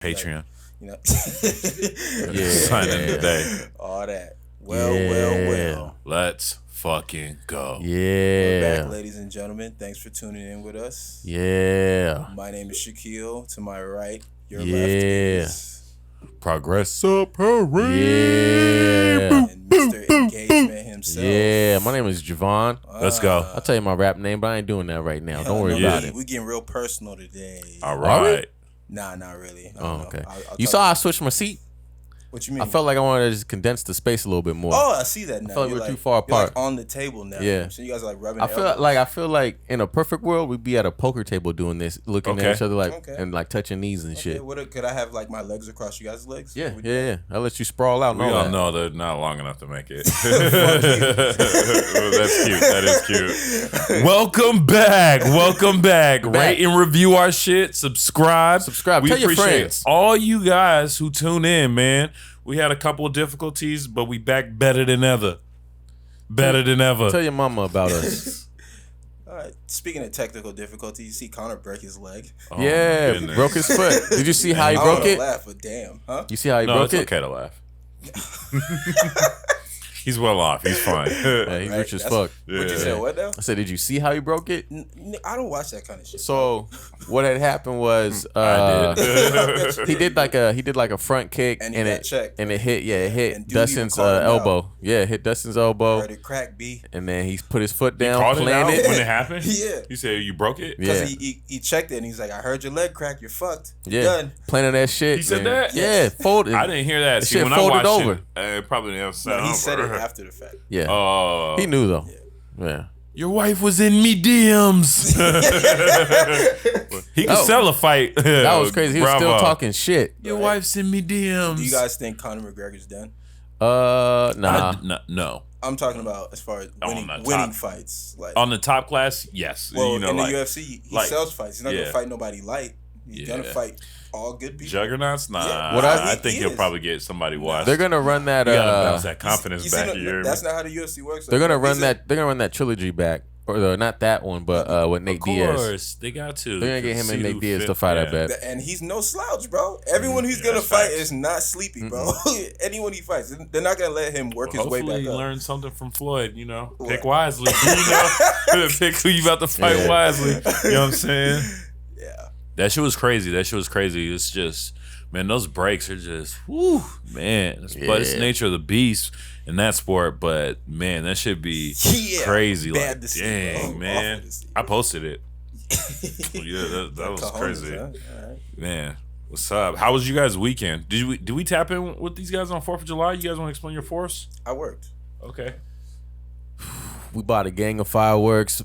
Patreon. You know, Yeah. Sign in today. all that. Well. Let's fucking go. We're Yeah. back, ladies and gentlemen. Thanks for tuning in with us. Yeah. My name is Shaquille. To my right, your Yeah. left is Progresso Parade. Yeah. and Mr. Engagement himself. Yeah. My name is Javon. Let's go. I'll tell you my rap name, but I ain't doing that right now. Don't worry No, about it. We getting real personal today. All Are we? right. Nah, not really. I Oh, don't know. okay. I'll You talk- saw I switched my seat? What you mean? I felt like I wanted to just condense the space a little bit more. Oh, I see that now. I feel like You're we're too far you're apart. like on the table now. Yeah. So you guys are like rubbing I feel like in a perfect world we'd be at a poker table doing this, looking Okay. at each other like Okay. and like touching knees and shit. Could I have like my legs across you guys' legs? Yeah, Would- yeah. I'll let you sprawl out. And We all all that. know they're not long enough to make it. That's cute. That is cute. Welcome back. Rate and review our shit. Subscribe. We Tell your appreciate friends. all you guys who tune in, man. We had a couple of difficulties, but we back better than ever. Tell your mama about us. All right. Speaking of technical difficulties, you see Connor break his leg. Oh, my Yeah, goodness. broke his foot. Did you see how he I broke don't it? laugh, but damn, huh? You see how he No, broke it's it? okay to laugh. He's well off. He's fine. Yeah, he's Right, rich as that's- fuck. What you Yeah. said? What now? I said, did you see how he broke it? I don't watch that kind of shit. So what had happened was I did. he did like a front kick And and, he got it checked. and it hit And hit dude even Dustin's called him out. elbow. Yeah, it hit Dustin's elbow, Heard it crack, B. and then he put his foot down, Called it out planted. when it happened? Yeah. You said you broke it? Yeah. Because he checked it and he's like, I heard your leg crack. You're fucked. You're Yeah, done. planted that shit. He said man. that? Yeah, folded. I didn't hear that. The See, shit when I folded watched over. it probably didn't No, he said it after the fact. Yeah, Oh. he knew though. Yeah. Your wife was in me DMs. He could Oh. sell a fight. That was crazy. He was still Bravo. talking shit. Your Right. wife's in me DMs. Do you guys think Conor McGregor's done? Nah. No. I'm talking about as far as winning the top. fights. Like, On the top class, yes. well, you know, in the like UFC, he like- sells fights. He's not yeah. gonna fight nobody light. He's gonna Yeah. fight all good people. juggernauts. Nah, Yeah. What I he think he'll is. probably get somebody washed. They're gonna run that. You gotta bounce that confidence You see, back. no, You hear me? that's not how the UFC works. They're gonna Like, run he's that. They're gonna run that trilogy back, or not that one, but with Nate Of Diaz. course, they got to. They're gonna get him See and Nate who Diaz fit- to fight. I yeah. bet. And he's no slouch, bro. Everyone he's Yeah, gonna that's fight facts. is not sleepy, bro. Anyone he fights, they're not gonna let him work his way Hopefully, back you up. learn something from Floyd. You know, What? pick wisely. You know, pick who you about to fight Yeah. wisely. You know what I'm saying? Yeah. That shit was crazy. It's just, man, those breaks are just, whoo, man. But it's the Yeah. nature of the beast in that sport. But man, that should be Yeah, crazy. bad Like, to see, dang, bro. man. Awful to see. I posted it. Yeah, that was Cojones, crazy. huh? All right. Man, what's up? How was you guys' weekend? Did we tap in with these guys on 4th of July? You guys want to explain your force? I worked. Okay. We bought a gang of fireworks.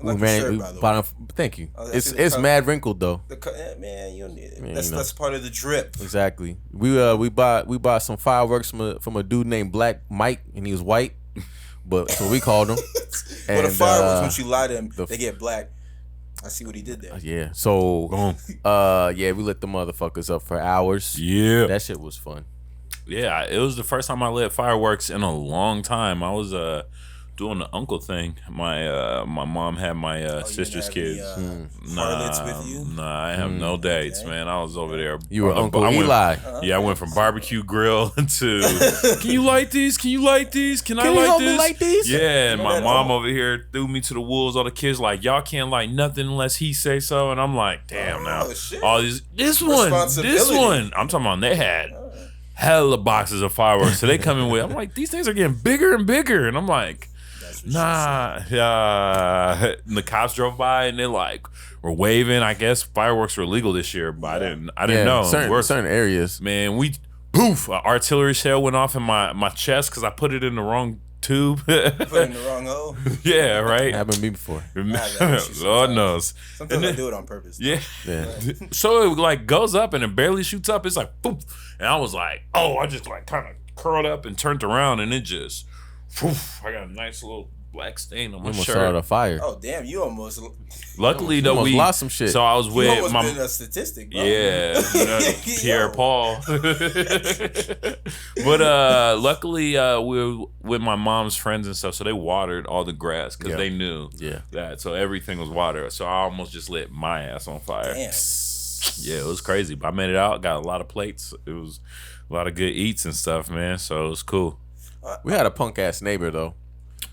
I like the shirt, We by the bought 'em- Thank you. Oh, It's that's- mad wrinkled though. Man, you don't need it. Man, That's you know. that's part of the drip. Exactly. We bought some fireworks from a dude named Black Mike, and he was white, but so we called him. Well, the And, fireworks, once you light them, the- they get black. I see what he did there. Yeah. So Boom. yeah, we lit the motherfuckers up for hours. Yeah. That shit was fun. Yeah, it was the first time I lit fireworks in a long time. I was doing the uncle thing. My mom had my Oh, you sister's didn't kids. have any, harlots with you? Nah, I have no dates, okay. man. I was over there. You were I Uncle went- Eli. Yeah, I went from barbecue grill to can you light these? Can you light these? Can I Can you light help me this? light these? Yeah, and my that mom old- over here threw me to the wolves. All the kids like, y'all can't light nothing unless he say so. And I'm like, damn now. shit. All these this one. I'm talking about they had hella boxes of fireworks. So they come in with I'm like, these things are getting bigger and bigger. And I'm like, That's what nah. And the cops drove by and they like were waving. I guess fireworks were illegal this year, but I didn't know. Certain areas. Man, we poof, an artillery shell went off in my chest because I put it in the wrong tube. Put it in the wrong hole. Yeah, right. Happened to me before. Lord knows. Sometimes I do it on purpose. Yeah. Yeah. So it like goes up and it barely shoots up. It's like poof, and I was like, oh, I just like kind of curled up and turned around and it just, poof, I got a nice little black stain on my Almost shirt. started a fire. Oh damn! You almost Luckily though almost we lost some shit. So I was you with almost my been a statistic, bro. yeah, you know, Pierre Yo. Paul. But luckily we were with my mom's friends and stuff, so they watered all the grass because Yeah. they knew Yeah. that. So everything was water. So I almost just lit my ass on fire. Damn. Yeah, it was crazy. But I made it out. Got a lot of plates. It was a lot of good eats and stuff, man. So it was cool. We had a punk ass neighbor though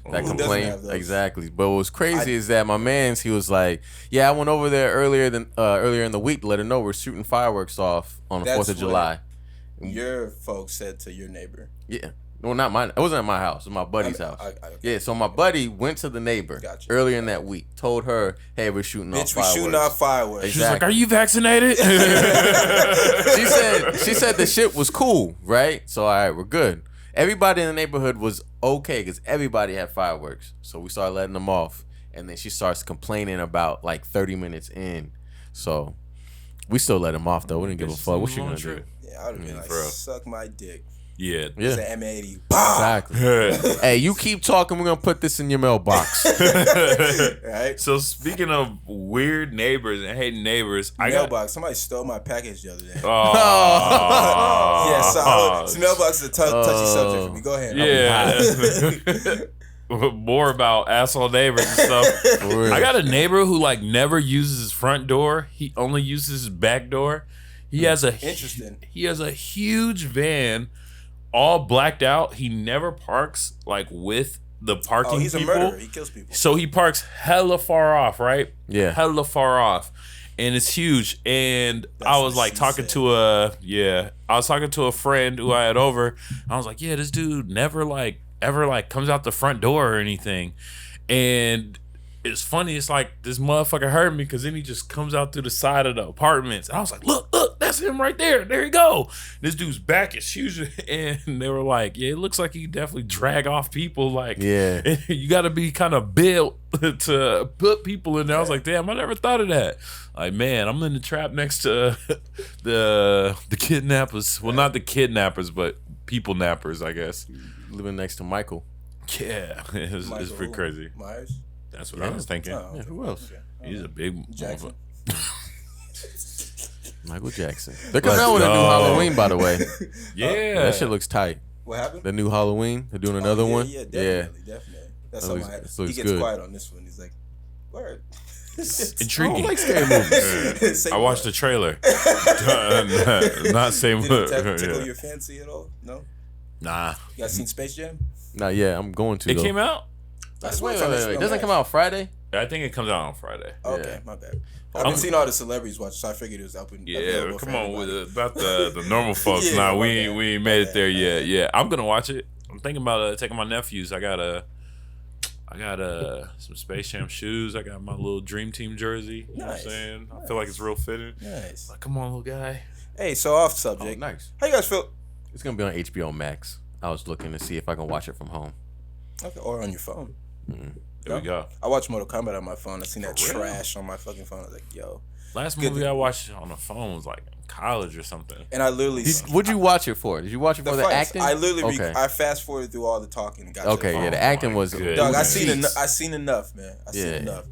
that Who doesn't complained. have those? Exactly. But what was crazy is that my man's, he was like, "Yeah, I went over there earlier in the week to let her know we're shooting fireworks off on the That's 4th of July." Your folks said to your neighbor. Yeah. Well, not mine. It wasn't at my house. It was my buddy's house. Okay. Yeah, so my buddy went to the neighbor Gotcha. earlier in that week, told her, "Hey, we're shooting off Bitch, we fireworks." shooting off fireworks. She's like, "Are you vaccinated?" She said the shit was cool, right? So all right, we're good. Everybody in the neighborhood was okay because everybody had fireworks. So we started letting them off, and then she starts complaining about like 30 minutes in. So we still let them off though. We didn't give a fuck. What you gonna do? Yeah, I would have been like, bro. suck my dick. Yeah. It's Yeah, an M80. Bah! exactly. Hey, you keep talking. We're gonna put this in your mailbox. Right? So speaking of weird neighbors and hating neighbors, I got. Mailbox. Somebody stole my package the other day. Oh. Yeah, so mailbox is a touchy subject for me. Go ahead. Yeah. More about asshole neighbors and stuff. For real. I got a neighbor who like never uses his front door. He only uses his back door. He has a Interesting. He has a huge van, all blacked out. He never parks like with the parking Oh, he's people. a murderer. He kills people. So he parks hella far off, right? Yeah. Hella far off. And it's huge. And That's I was what like she talking said. to I was talking to a friend who I had over. I was like, yeah, this dude never like ever like comes out the front door or anything. And it's funny, it's like this motherfucker heard me because then he just comes out through the side of the apartments. And I was like, look, that's him right there. There you go. This dude's back is huge. And they were like, yeah, it looks like he definitely drag off people. Like, Yeah. you got to be kind of built to put people in there. I was like, damn, I never thought of that. Like, man, I'm in the trap next to the kidnappers. Well, not the kidnappers, but people nappers, I guess. Living next to Michael. Yeah, it's Michael pretty who? crazy. Myers? That's what I was thinking. Oh, Yeah, who else? okay. He's a big Jackson. Michael Jackson. They're coming out with a new go. Halloween, by the way. Yeah, That shit looks tight. What happened? The new Halloween. They're doing another one. Yeah, definitely. That's That something looks- he looks gets good. quiet on this one. He's like, word. intriguing. I don't like scary movies. Say I watched what? the trailer. Not same. Did it tickle Yeah. your fancy at all? No? Nah, You guys seen Space Jam? Nah, yeah, I'm going to. it though. came out. I swear Wait, it's on wait, HBO wait. It doesn't Max. come out Friday? I think it comes out on Friday. Okay, Yeah. my bad. I've been seeing all the celebrities watch, so I figured it was up and Yeah, available come for on everybody. with about the normal folks. Yeah, nah, my we bad. ain't My made it bad, there my yet. bad. Yeah, I'm gonna watch it. I'm thinking about taking my nephews. I got some Space Jam shoes. I got my little Dream Team jersey. You know what I'm Nice. saying? I feel like it's real fitting. Nice. Like, come on, little guy. Hey, so off Oh, subject. nice. How you guys feel? It's going to be on HBO Max. I was looking to see if I can watch it from home. Okay, or on your phone. There we go. I watched Mortal Kombat on my phone. I seen that For real? trash on my fucking phone. I was like, yo. Last Good movie thing. I watched on the phone was like in college or something. And I literally What'd you watch it for? Did you watch it for the fights. acting? I literally Okay. I fast forwarded through all the talking and got to Okay, the yeah, fight. the acting my was goodness. Dog, I Jeez. seen enough, man. I seen Yeah. enough.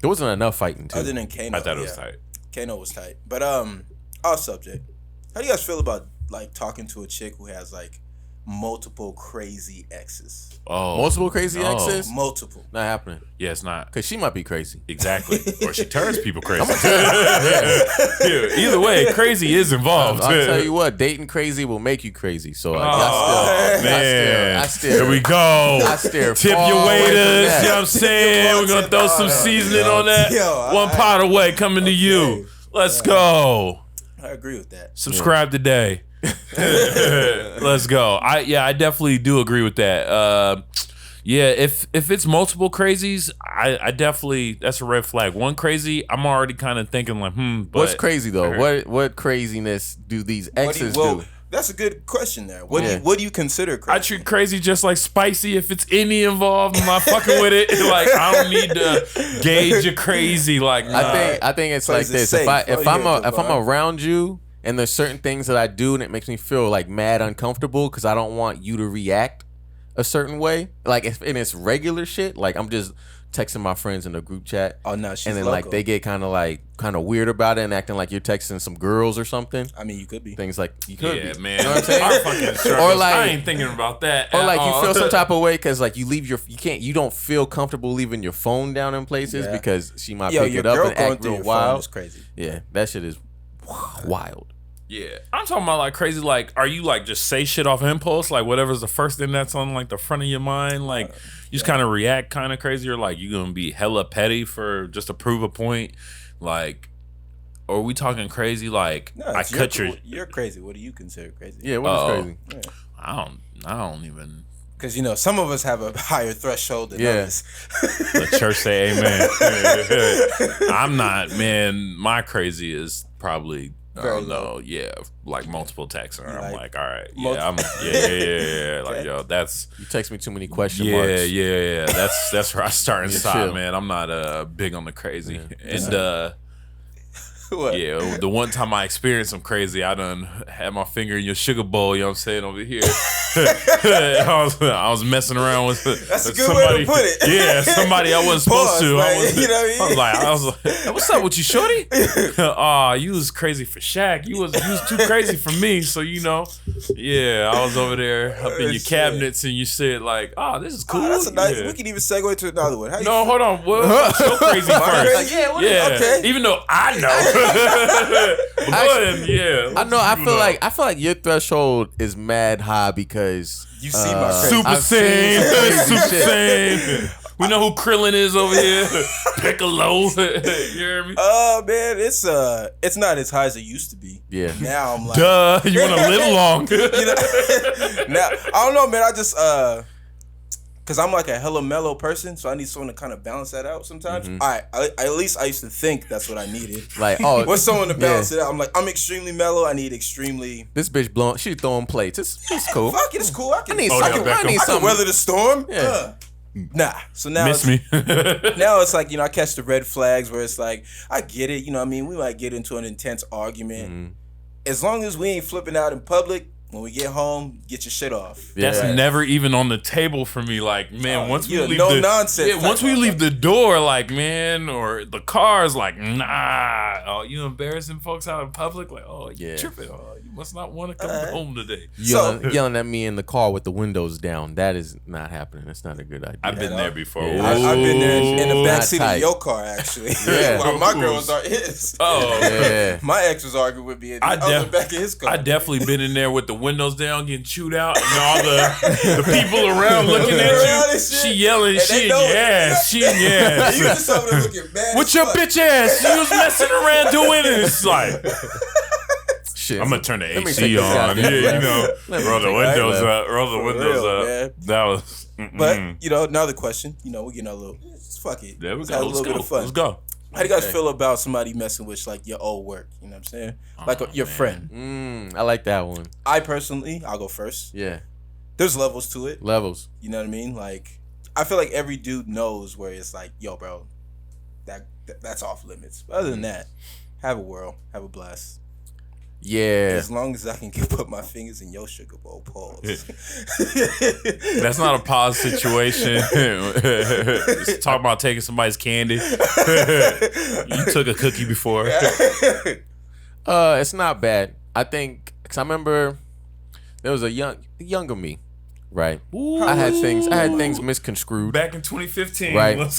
There wasn't enough fighting too. Other than Kano. I thought it was yeah. tight. Kano was tight. But off subject. How do you guys feel about like talking to a chick who has like multiple crazy exes? Oh, Multiple crazy no. exes? Multiple. Not happening. Yeah, it's not. Cause she might be crazy. Exactly. Or she turns people crazy. Yeah, either way, crazy is involved. I'll tell you what, dating crazy will make you crazy. So Oh, I man. still Here we go. I steer Tip far your away from waiters. that. You know what I'm saying? We're going to throw some seasoning on that. Yo, One pot away coming to you. Let's go. I agree with that. Subscribe today. Let's go. I definitely do agree with that. Yeah, if it's multiple crazies, I definitely, that's a red flag. One crazy, I'm already kind of thinking like, but What's crazy though? What craziness do these exes do? That's a good question there. What Yeah. do you consider crazy? I treat crazy just like spicy. If it's any involved, I'm not fucking with it. Like, I don't need to gauge a crazy. Like, nah. I think it's So like is it this. safe? If Oh, I'm yeah, if I'm around you and there's certain things that I do and it makes me feel like mad uncomfortable because I don't want you to react a certain way. Like if and it's regular shit. Like I'm just texting my friends in the group chat. Oh no, she's and then local. like they get kind of weird about it and acting like you're texting some girls or something. I mean, you could be. Things like you could Yeah, be. man. You know what I'm saying? Our fucking circles, Or like- I ain't thinking about that. Or at like you all. feel some type of way because like you don't feel comfortable leaving your phone down in places Yeah. because she might Yo, pick your it up girl and going act through real your phone wild. is crazy. Yeah, that shit is wild. Yeah, I'm talking about like crazy. Like, are you like just say shit off impulse? Like, whatever's the first thing that's on like the front of your mind. Like, you just kind of react kind of crazy, or like you gonna be hella petty for just to prove a point. Like, or are we talking crazy? Like, No, I cut your. You're crazy. What do you consider crazy? Yeah, what is crazy? Yeah. I don't even. Because, you know, some of us have a higher threshold than others. The church say amen. I'm not, man. My crazy is probably, I don't know, like multiple texts. I'm like, all right, yeah. Like, yo, that's. You text me too many question marks. Yeah. That's where I start and stop, chill. man. I'm not big on the crazy. And, What? yeah, the one time I experienced some crazy, I done had my finger in your sugar bowl, you know what I'm saying, over here. I was messing around with That's a good somebody, way to put it. Yeah, somebody I wasn't supposed to. Like, I was you know like, hey, what's up with you, shorty? You was crazy for Shaq. You was too crazy for me. So, you know, yeah, I was over there up in your cabinets and you said like, this is cool. That's a nice. We can even segue to another one. Hold on. What's so crazy first? Yeah, okay. Even though I know. I know. I feel like your threshold is mad high because You see my crazy. Super I've seen Saiyan. some Super Saiyan. We know who Krillin is over here. Piccolo. You hear me? Man, it's not as high as it used to be. Yeah. Now I'm like, Duh. You want to live long. now I don't know, man. I just cause I'm like a hella mellow person, so I need someone to kind of balance that out sometimes. At least I used to think that's what I needed. like, with someone to balance it out. I'm like, I'm extremely mellow. I need extremely. This bitch blowing. She throwing plates. It's cool. Fuck it, it's cool. I need can something. weather the storm. Yeah. Nah. So now Miss me. now it's like, you know, I catch the red flags where it's like, I get it. You know what I mean? We might get into an intense argument. As long as we ain't flipping out in public, when we get home, get your shit off. That's never even on the table for me. Like, man, once we leave nonsense. Yeah, once we leave the door, like, man, or the car's like, nah. Oh, you embarrassing folks out in public? Like, oh, you tripping. Oh, you must not want to come home today. Yelling at me in the car with the windows down. That is not happening. That's not a good idea. I've been there before. Yeah. I've been there in the backseat Not of your car, actually. Yeah. While my girl was his. Oh, Yeah. My ex was arguing with me in the back of his car. I definitely been in there with the windows down, getting chewed out, and all the people around looking at you. She yelling, she in your ass. You just over there looking mad. What's your bitch ass? You was messing around doing it. It's like, Shit. I'm gonna turn the Let me AC take this on. goddamn Yeah, you left. know, Let me roll the take windows that up. Roll the windows real, up. man. That was. But, you know, another question. You know, we're getting a little. Fuck it. There we Let's go. have a Let's little go. bit of fun. Let's go. How do you guys feel about somebody messing with like your old work? You know what I'm saying? Like your friend. I like that one. I personally, I'll go first. Yeah. There's levels to it. Levels. You know what I mean? Like, I feel like every dude knows where it's like, yo, bro, that's off limits. But other than that, have a whirl, have a blast. Yeah. As long as I can put my fingers in your sugar bowl, pause. That's not a pause situation. Just talk about taking somebody's candy. You took a cookie before. It's not bad. I think, cause I remember there was a younger me, right? Ooh. I had things misconstrued. Back in 2015. Right. Let's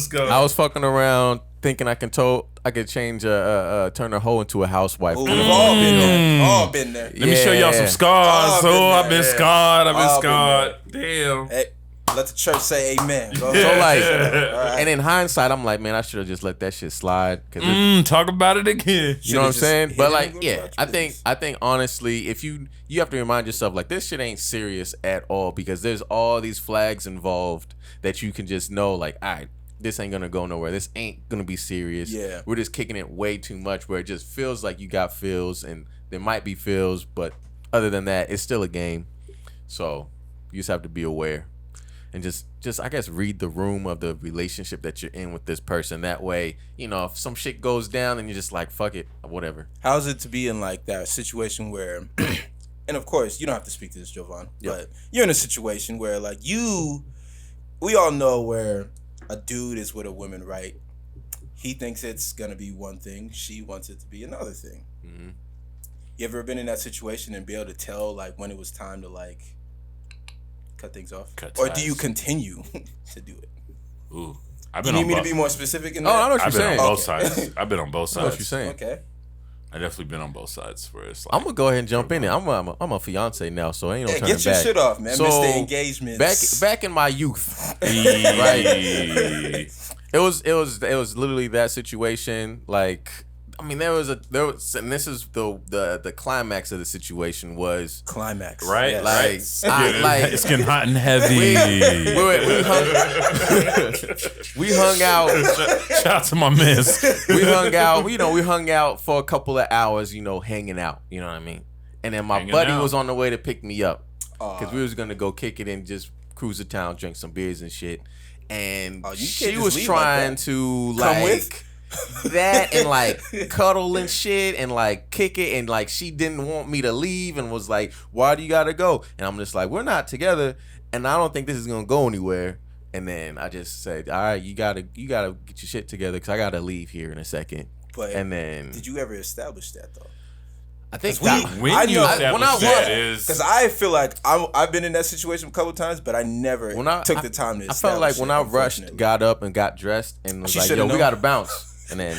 go. I was fucking around thinking I could change turn a hoe into a housewife. Ooh, we've all been there. All been there. Let me show y'all some scars. I've been scarred. I've been scarred. Damn. Hey, let the church say amen. Go So like, right. and in hindsight, I'm like, man, I should have just let that shit slide. Cause Talk about it again. you know what I'm saying? But like, hit yeah, him I think honestly, if you have to remind yourself like this shit ain't serious at all because there's all these flags involved that you can just know like, all right, this ain't gonna go nowhere. This ain't gonna be serious. Yeah. We're just kicking it way too much where it just feels like you got feels and there might be feels, but other than that, it's still a game. So you just have to be aware. And just I guess read the room of the relationship that you're in with this person. That way, you know, if some shit goes down and you're just like, fuck it, whatever. How's it to be in like that situation where, and of course you don't have to speak to this, Jovan, but you're in a situation where like we all know where a dude is with a woman, right? He thinks it's gonna be one thing, she wants it to be another thing. Mm-hmm. You ever been in that situation and be able to tell like when it was time to like cut things off, or do you continue to do it? Ooh, You need me to be more specific in that? Oh, I know what you're I've been saying. on both sides. I've been on both I know what sides. you're saying. Okay. I definitely been on both sides where it's like I'm gonna go ahead and jump in there. I'm a fiance now, so ain't no turning get your back. shit off, man. So, Mr. Engagements. back in my youth, Hey. it was literally that situation. Like, I mean, there was, and this is the climax of the situation was Climax. Right? Yes. like It's getting hot and heavy. we hung out. Shout out to my miss. We hung out. We hung out for a couple of hours. Hanging out. You know what I mean? And then my Hanging buddy out. was on the way to pick me up because we was gonna go kick it and just cruise the town, drink some beers and shit. And you she can't just was leave trying like that. to Come like with? that and like cuddle and shit and like kick it, and like she didn't want me to leave and was like, why do you gotta go? And I'm just like, we're not together and I don't think this is gonna go anywhere. And then I just said, all right, you gotta get your shit together because I gotta leave here in a second. But and then did you ever establish that though? I think When you establish that is because I feel like I've been in that situation a couple times, but I never took the time to. I felt like when I rushed, unfortunately. got up and got dressed and was She like, should've yo, we known. gotta bounce. And then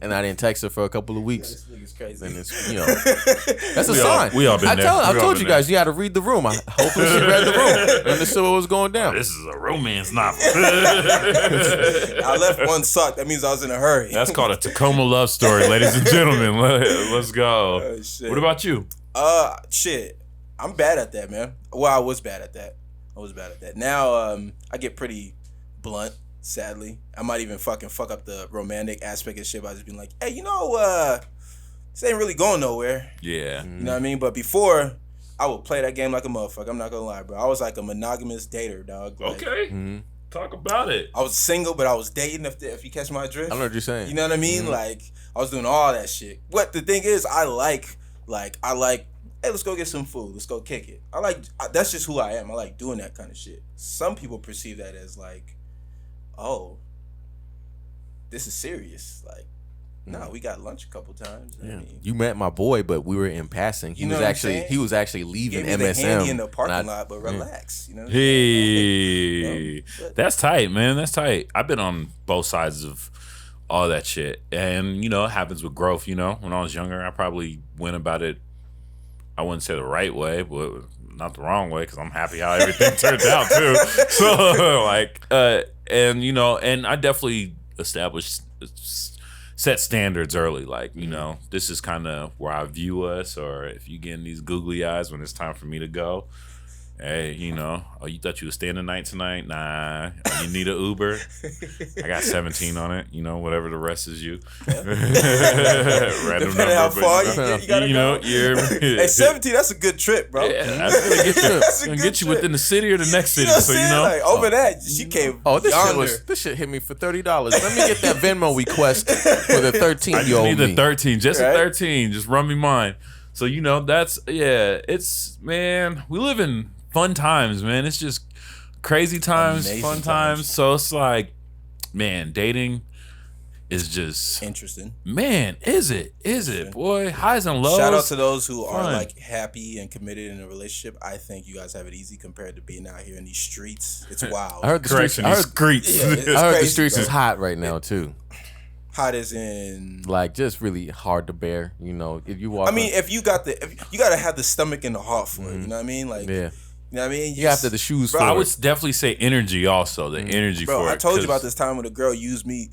and I didn't text her for a couple of weeks. This nigga's crazy. And it's that's a sign. we all been there. I We all told been you guys you had to read the room. Hopefully she read the room and understood what was going down. This is a romance novel. I left one sock. That means I was in a hurry. That's called a Tacoma love story, ladies and gentlemen. Let's go. Oh, shit. What about you? Shit. I'm bad at that, man. Well, I was bad at that. Now, I get pretty blunt. Sadly, I might even fucking fuck up the romantic aspect of shit by just being like, hey, this ain't really going nowhere. Yeah. You know what I mean? But before, I would play that game like a motherfucker. I'm not gonna lie, bro. I was like a monogamous dater, dog. Like, Okay. Talk about it. I was single, but I was dating. If you catch my drift, I know what you're saying. you know what I mean? Like, I was doing all that shit. What the thing is, I like. Hey, let's go get some food. Let's go kick it. That's just who I am. I like doing that kind of shit. Some people perceive that as like, oh, this is serious. Like, nah, we got lunch a couple times. I mean, You met my boy, but we were in passing. He You know was what I'm actually saying? he was actually leaving gave me the MSM handy in the parking and lot, but relax. You know. What I'm Hey, saying? that's tight, man. That's tight. I've been on both sides of all that shit, and it happens with growth. When I was younger, I probably went about it. I wouldn't say the right way, but not the wrong way, because I'm happy how everything turned out too. So and I definitely established set standards early. Like, this is kind of where I view us, or if you getting these googly eyes when it's time for me to go. Hey, oh, you thought you was staying the night tonight? Nah. Oh, you need an Uber? I got 17 on it. Whatever the rest is you. Random Depending number, how but, far you gotta go. Hey, 17, that's a good trip, bro. Yeah, that's gonna get you. That's a Gonna good get you trip. within the city or the next city. You know what I'm So saying? Like, over that, she came this shit hit me for $30. Let me get that Venmo request for the 13 I you just owe need me. the 13, just Right? a 13. Just run me mine. So that's it's man, we live in fun times, man. It's just crazy times, Amazing fun times. So it's like, man, dating is just Interesting. man. Is it, boy? Highs and lows. Shout out to those who are Fun. like happy and committed in a relationship. I think you guys have it easy compared to being out here in these streets. It's wild. I heard the streets, Correction, these streets. Yeah, it's I heard the crazy, streets bro. is hot right now too. Hot as in. Like, just really hard to bear. If you walk. I mean, if you gotta have the stomach and the heart for it. You know what I mean? Like, yeah, you know what I mean? you have to the shoes Bro, for I it. would definitely say energy also. The energy Bro, for it. I told you 'cause- about this time when a girl used me,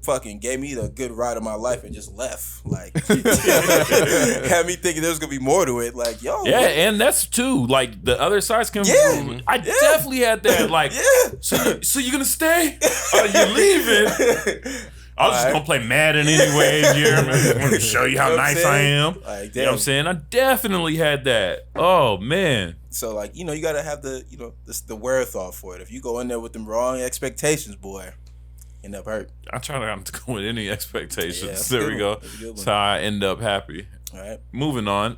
fucking gave me the good ride of my life and just left. Like, had me thinking there was gonna be more to it. Like, yo, Yeah, and that's too. Like, the other sides can. Yeah. I definitely had that. Like, yeah. so you gonna stay? Are you leaving? I was just gonna play Madden anyway. I'm gonna show you how You know what I'm nice I saying? am. Like, You know what damn. I'm saying? I definitely had that. Oh man. So like, you gotta have the the wherewithal for it. If you go in there with them wrong expectations, boy, end up hurt. I try not to go with any expectations. Yeah, that's a There good we go. one. That's a good one. That's how I end up happy. All right. Moving on.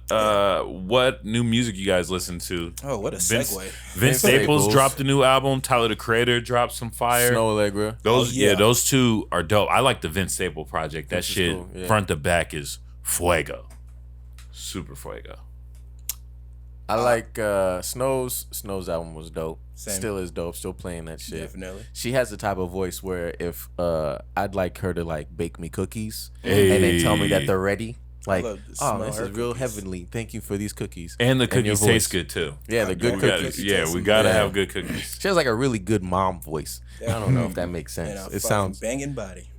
What new music you guys listen to? Oh, what a Vince segue. Staples Staples. dropped a new album. Tyler the Creator dropped some fire. Snow Allegra. Those Oh, yeah. those two are dope. I like the Vince Staples project. That Vince is shit cool, yeah. front to back is fuego. Super fuego. I like Snow's album was dope. Same. Still is dope. Still playing that shit. Definitely. She has the type of voice where if I'd like her to like bake me cookies Hey. and then tell me that they're ready, Like, love to oh, smell this her is real cookies. heavenly. Thank you for these cookies. And the your cookies voice. taste good too. Yeah, the good We gotta, cookies. we gotta Yeah. have good cookies. She has like a really good mom voice. I don't know if that makes And sense. a It fucking sounds. banging body.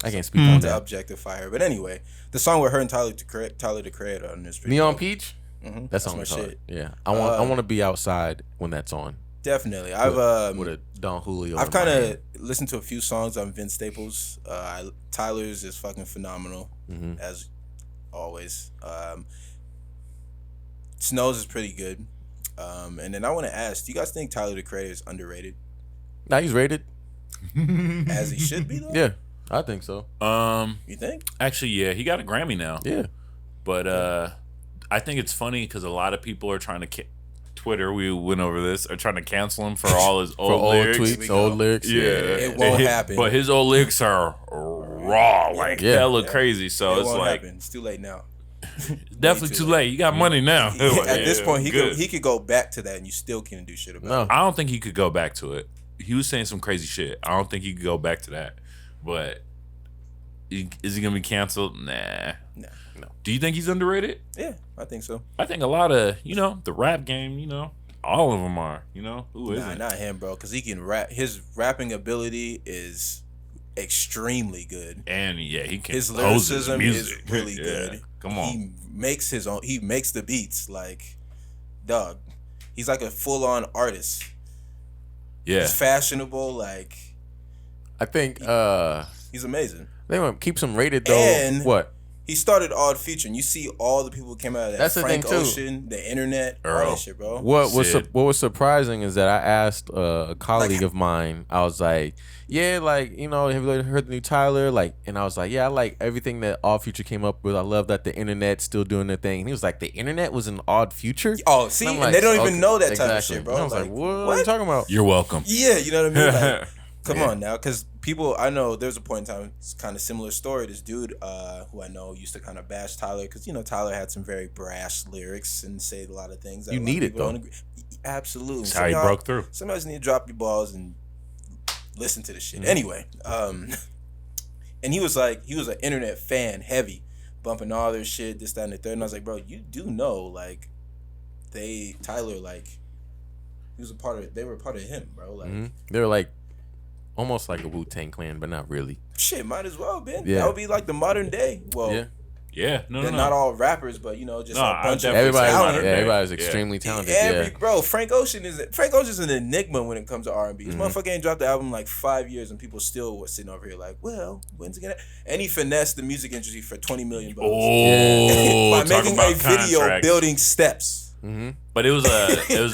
I can't speak on To that. objectify her, but anyway, the song with her and Tyler the Creator on this. pretty Neon dope. Peach. Mm-hmm. That song my is hard. shit. Yeah, I want to be outside when that's on. Definitely. With I've a Don Julio. I've in my kind hand. of listened to a few songs on Vince Staples. Tyler's is fucking phenomenal, as always. Snow's is pretty good. And then I want to ask, do you guys think Tyler the Creator is underrated? Nah, he's rated. As he should be, though? Yeah, I think so. You think? Actually, yeah, he got a Grammy now. Yeah. But I think it's funny because a lot of people are trying to Twitter. We went over this. Are trying to cancel him for all his old lyrics. tweets, old lyrics. Yeah, It won't happen. But his old lyrics are raw, like hella crazy. So It it's won't like happen. It's too late now. definitely too late. You got money now. At this point, Good. he could go back to that, and you still can't do shit about it. I don't think he could go back to it. He was saying some crazy shit. I don't think he could go back to that. But is he gonna be canceled? Nah. No. Do you think he's underrated? Yeah, I think so. I think a lot of the rap game. All of them are. Who isn't? Not him, bro, because he can rap. His rapping ability is extremely good. And yeah, he can. His compose lyricism music. is really Yeah, good. Come on. He makes his own. He makes the beats. Like, dog, he's like a full on artist. Yeah. He's fashionable. Like, I think he's amazing. they want keeps him rated though. And- What? He started Odd Future, and you see all the people who came out of that. That's the Frank thing, too. Ocean, the internet, all Earl. that shit, bro. What Sid. was surprising is that I asked a colleague of mine. I was like, "Yeah, like have you heard the new Tyler?" Like, and I was like, "Yeah, I like everything that Odd Future came up with. I love that the internet's still doing their thing." And he was like, "The internet was an Odd Future." Oh, see, I'm and like, they don't even okay, know that type exactly. of shit, bro. And I was like, "What are you talking about?" You're welcome. Yeah, you know what I mean? Like, come on now, because people, I know there's a point in time, it's kind of similar story. This dude who I know used to kind of bash Tyler because, Tyler had some very brash lyrics and said a lot of things. That You a lot of need it, people don't though. agree. Absolutely. That's how he broke through. Sometimes you need to drop your balls and listen to the shit. Mm-hmm. Anyway, and he was an internet fan, heavy, bumping all their shit, this, that, and the third. And I was like, bro, you do know, like, Tyler, like, they were a part of him, bro. Like, They were like almost like a Wu-Tang Clan, but not really. shit, might as well, man. Yeah. That would be like the modern day. Well, Yeah. Yeah. No. they're not all rappers, but just No, a bunch of definitely say modern day. Everybody's Yeah. extremely talented. Bro, Frank Ocean's an enigma when it comes to R&B. This motherfucker ain't dropped the album in like 5 years, and people still were sitting over here like, well, when's it gonna? And he finessed the music industry for $20 million Oh, by talk making about a video contracts. building steps. But it was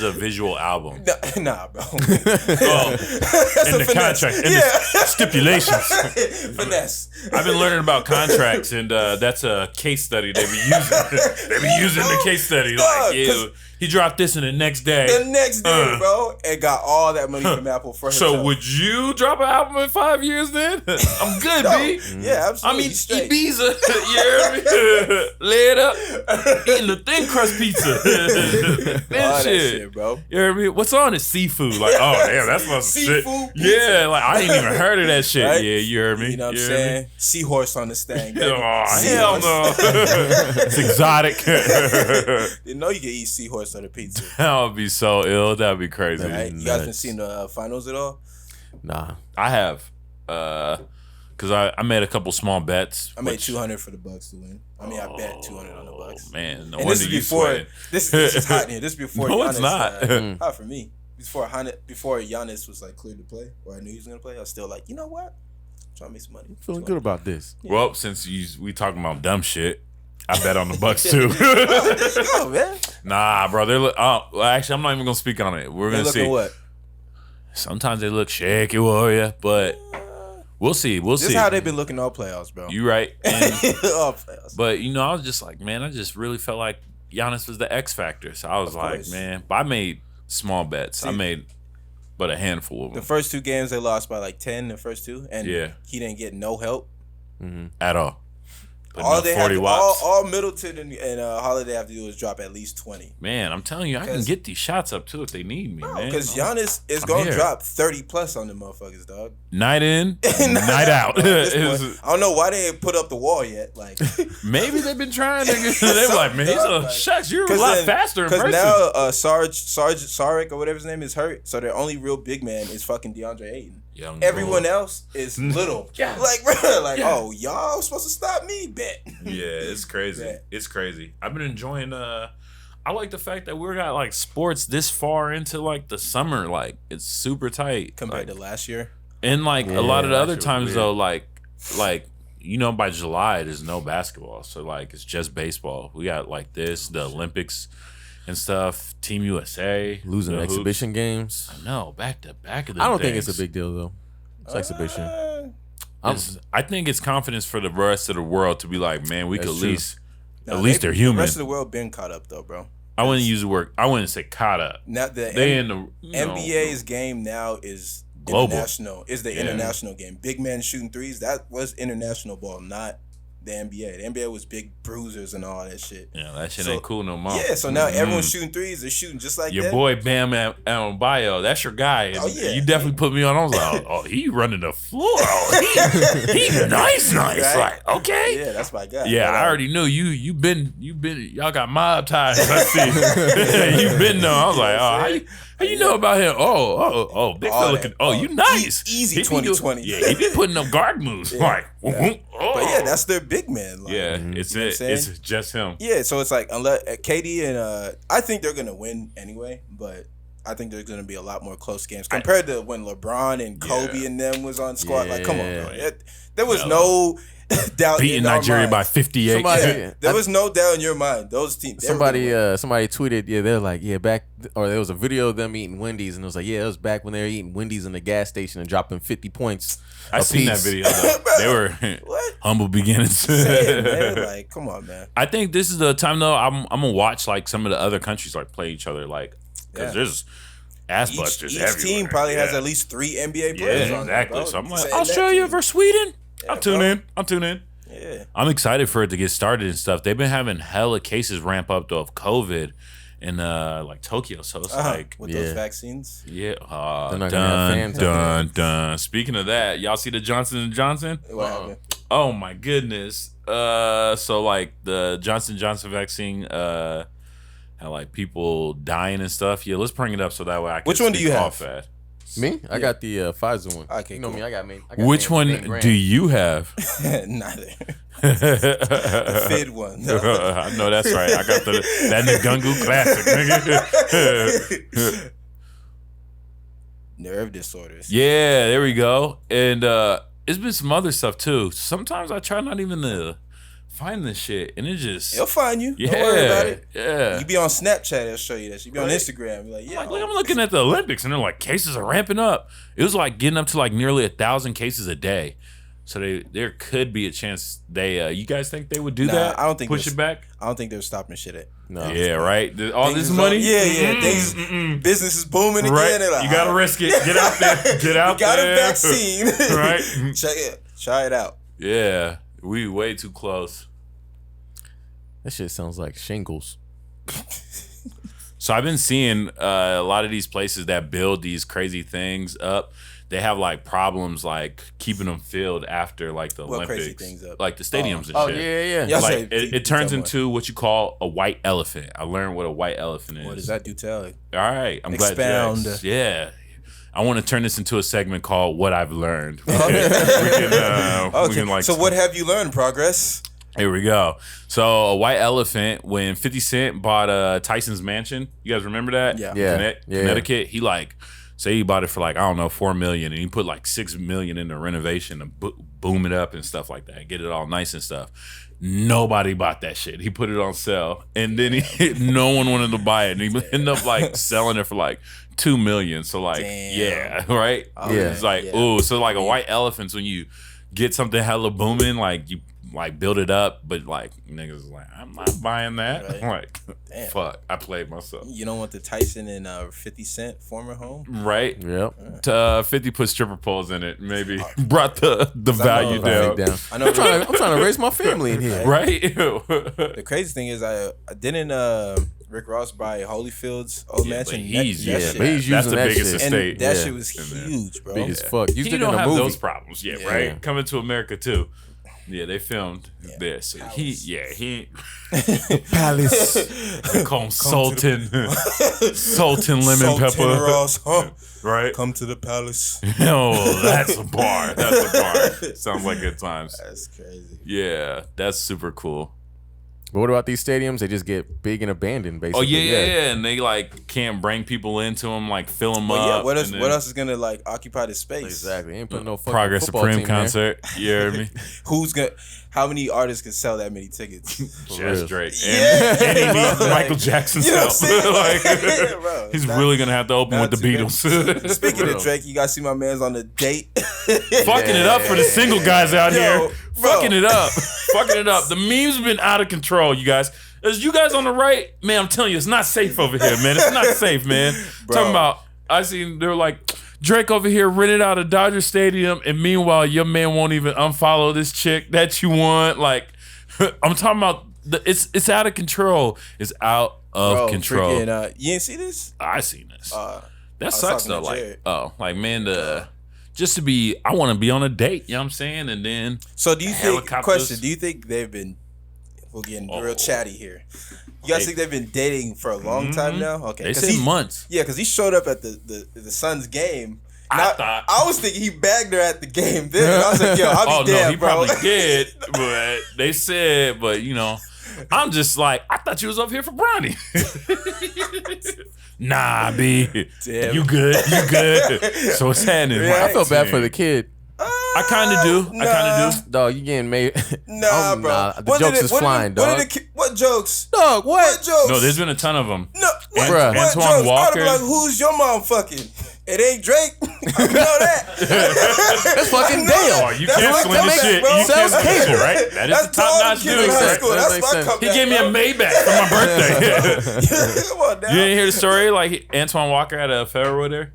a visual album. Nah, bro. Well, in the contract, in the stipulations. Finesse. I've been learning about contracts, and that's a case study they be using. They be using the case study. Like, yeah, he dropped this in the next day. The next day, bro, and got all that money from Apple for himself. So would you drop an album in 5 years then? I'm good, B. Yeah, I absolutely. mean, straight. Ibiza, you hear me? Lay it up, eating the thin crust pizza. All that shit, bro. You hear me? What's on it? Seafood. Like, oh damn, that's my shit. Seafood pizza. Yeah, like I ain't even heard of that shit. Right? Yeah, you heard me? You know what I'm heard me? saying? Seahorse on this thing. baby. Oh, Seahorse. hell no. It's exotic. You know you can eat seahorse on a pizza. That would be so ill. That would be crazy. Right? You guys been seeing the finals at all? Nah. I have. Because I made a couple small bets. I made $200 for the Bucks to win. I mean, I bet $200 on the Bucks. Man, no And wonder this is you before. sweating. This is hot in here. This is before. No, Giannis, it's not. hot for me. Before Giannis was like cleared to play, or I knew he was gonna play, I was still like, you know what? I'm trying to make some money. Feeling good about this. Well, since we talking about dumb shit, I bet on the Bucks too. Oh man, Nah, bro. Well, actually, I'm not even gonna speak on it. We're they gonna looking see. what? Sometimes they look shaky, warrior, but we'll see. We'll This see. is how they've been looking all playoffs, bro. You right. And, all playoffs. but I was just like, man, I just really felt like Giannis was the X factor. So I was Of like, course. man, but I made small bets. I See, made but a handful of The them first two games they lost by like 10. The first two, and Yeah. he didn't get no help. at all. putting up 40 watts. All Middleton and Holiday have to do is drop at least 20. Man, I'm telling you, I can get these shots up too if they need me, man. Because Giannis is going to drop 30 plus on the motherfuckers, dog. Night in, night out. I don't know why they ain't put up the wall yet. Like maybe they've been trying to get. They're like, man, shucks, you're a lot faster in person. Because now Sarge or whatever his name is hurt, so their only real big man is fucking DeAndre Ayton. Everyone else is little. Like, bro, oh, y'all supposed to stop me, bet. Yeah, it's crazy. It's crazy. I've been enjoying. I like the fact that we got like sports this far into like the summer. Like, it's super tight compared to last year. And like a lot of the other times though, like you know, by July there's no basketball, so like it's just baseball. We got like the Olympics and stuff. Team USA losing exhibition games. I know, back to back of them. I don't think it's a big deal though. It's exhibition. I think it's confidence for the rest of the world to be like, man, we could at least they're human. The rest of the world been caught up though, bro. I wouldn't use the word. I wouldn't say caught up. Now the NBA's game now is global. International. Is the international game. Big men shooting threes. That was international ball, not the NBA. The NBA was big bruisers and all that shit. Yeah, that shit ain't cool no more. Yeah, so now everyone's shooting threes. They're shooting just like your boy Bam Adebayo. That's your guy. And you definitely put me on. I was like, oh, he running the floor. Oh, he nice. Right? Like, okay. Yeah, that's my guy. Yeah, I already knew you been. Y'all got mob ties. I see. You been though. I was like, oh, how you know about him? Oh, big fella looking. Oh, you nice. Easy 2020. Yeah, he be putting up guard moves. Like, but yeah, that's their big man. Like, it's just him. Yeah, so it's like unless KD and I think they're gonna win anyway, but I think there's gonna be a lot more close games compared to when LeBron and Kobe and them was on squad. Like, come on, bro. There was no doubt beating Nigeria by 58. There was no doubt in your mind. Those teams. Somebody tweeted, they're like, back, or there was a video of them eating Wendy's, and it was like, it was back when they were eating Wendy's in the gas station and dropping 50 points. I seen that video though. They were humble beginnings. Say it, man. Like, come on, man. I think this is the time though. I'm gonna watch like some of the other countries like play each other, like because there's ass busters everywhere. Each team probably has at least 3 NBA players on exactly. There, so I'm like, Australia versus Sweden. I'll tune in. Yeah. I'm excited for it to get started and stuff. They've been having hella cases ramp up though of COVID in like Tokyo, so it's like with those vaccines. Yeah. Done. Speaking of that, y'all see the Johnson & Johnson? What happened? Oh my goodness. So like the Johnson & Johnson vaccine had like people dying and stuff. Yeah, let's bring it up so that way I can. Which one do you have? At. Me? I got the Pfizer one. Okay, you know cool. me. I got Which one do you have? Neither. The Fid one. No. I know that's right. I got that Ngungu classic, nigga. Nerve disorders. Yeah, there we go. And it's been some other stuff too. Sometimes I try not even to find this shit, and it just it'll find you. Yeah, don't worry about it. Yeah, you be on Snapchat, it'll show you that. You be on Instagram, you're like, I'm looking at the Olympics, and they're like cases are ramping up. It was like getting up to like nearly 1,000 cases a day. So there could be a chance they. You guys think they would do that? I don't think push it back. I don't think they're stopping shit at. No. Yeah, right. All this money. Business is booming again. Right. Like, you gotta risk it. Get out there. Get out there. You got a vaccine. Right. Check it. Try it out. Yeah, we way too close. That shit sounds like shingles. So I've been seeing a lot of these places that build these crazy things up. They have like problems like keeping them filled after like the Olympics, crazy things up? Like the stadiums and shit. Oh yeah. Like it turns into what you call a white elephant. I learned what a white elephant is. What does that do? Tell you. All right, I'm glad you asked. Yeah. I want to turn this into a segment called "What I've Learned." We can like. So what have you learned? Progress. Here we go. So a white elephant. When 50 Cent bought Tyson's mansion, you guys remember that? Yeah. Connecticut. He like say he bought it for like I don't know $4 million, and he put like $6 million in the renovation to boom it up and stuff like that, get it all nice and stuff. Nobody bought that shit. He put it on sale, and then no one wanted to buy it, and he ended up like selling it for like $2 million. So like, yeah, right. Oh, It's like, ooh, so like a white elephant's when you get something hella booming, like you like build it up, but like niggas is like, I'm not buying that. Right. I'm like, Damn. fuck, I played myself. You don't want the Tyson and 50 Cent former home? Right? Yep. 50 put stripper poles in it, maybe brought the value down. I know. I'm trying to raise my family in here. Right? The crazy thing is, I didn't Rick Ross buy Holyfield's old mansion. He's That's the using that biggest shit. estate. And that Yeah. shit was huge, bro. Big as fuck. Used He it don't in a have movie. those problems yet, right? Yeah. Coming to America too. Yeah, they filmed there. So he Palace. they call him Sultan. Sultan Lemon Sultan Pepper. Ross, huh? Right? Come to the palace. Oh, that's a bar. That's a bar. Sounds like good times. That's crazy. Yeah, that's super cool. But what about these stadiums? They just get big and abandoned, Oh basically. yeah. And they like can't bring people into them, like fill them But yeah, up. what else? and What then else is gonna like occupy the space? Exactly. Ain't putting no fucking Progress football Supreme team there. concert. You hear me? Who's gonna? How many artists can sell that many tickets? Just real. Drake. Yeah, And he bro, needs like, Michael Jackson's you know help. what I'm saying? Like, Bro, he's not- really gonna have to open with not the too bad. Beatles. Speaking of Drake, you guys see my man's on the date. Fucking it up for the single guys out Yo, here. bro. Fucking it up. Fucking it up. The memes been out of control, you guys. As you guys on the right, man, I'm telling you, it's not safe over here, man. It's not safe, man. Bro. Talking about, I seen they were like, Drake over here rented out a Dodger Stadium, and meanwhile, your man won't even unfollow this chick that you want. Like, I'm talking about, it's out of control. It's out of control. Freaking, you didn't see this? I seen this. I That was sucks talking though. to Jared. Like man, just to be, I want to be on a date. You know what I'm saying? And then So do you think? Helicopters. Question: do you think they've been? We're getting real chatty here. You guys think they've been dating for a long time now? Okay, they 'cause said months. Yeah, because he showed up at the Suns game. I was thinking he bagged her at the game. Then and I was like, yo, I'll be no, damned, he bro. probably did, but they said, but you know, I'm just like, I thought you was up here for Bronny. Nah, B, Damn. you good? You good? So what's happening? Right. I feel bad for the kid. I kind of do. I kind of do. Dog, you getting made. Nah, bro. Nah, the jokes is flying, dog. What jokes? Dog, What jokes? No, there's been a ton of them. No, what, Bruh. what Antoine jokes? Walker. I'd be like, who's your mom fucking? It ain't Drake. I know that. That's fucking Dale. Oh, you That's canceling what this that shit. makes, bro. You Sells canceling this shit, cable. right? That is That's the top-notch kid in dude. high school. That That's makes my sense. comeback. He gave me a bro. Maybach for my birthday. Come on now. You didn't hear the story? Like Antoine Walker had a affair with her?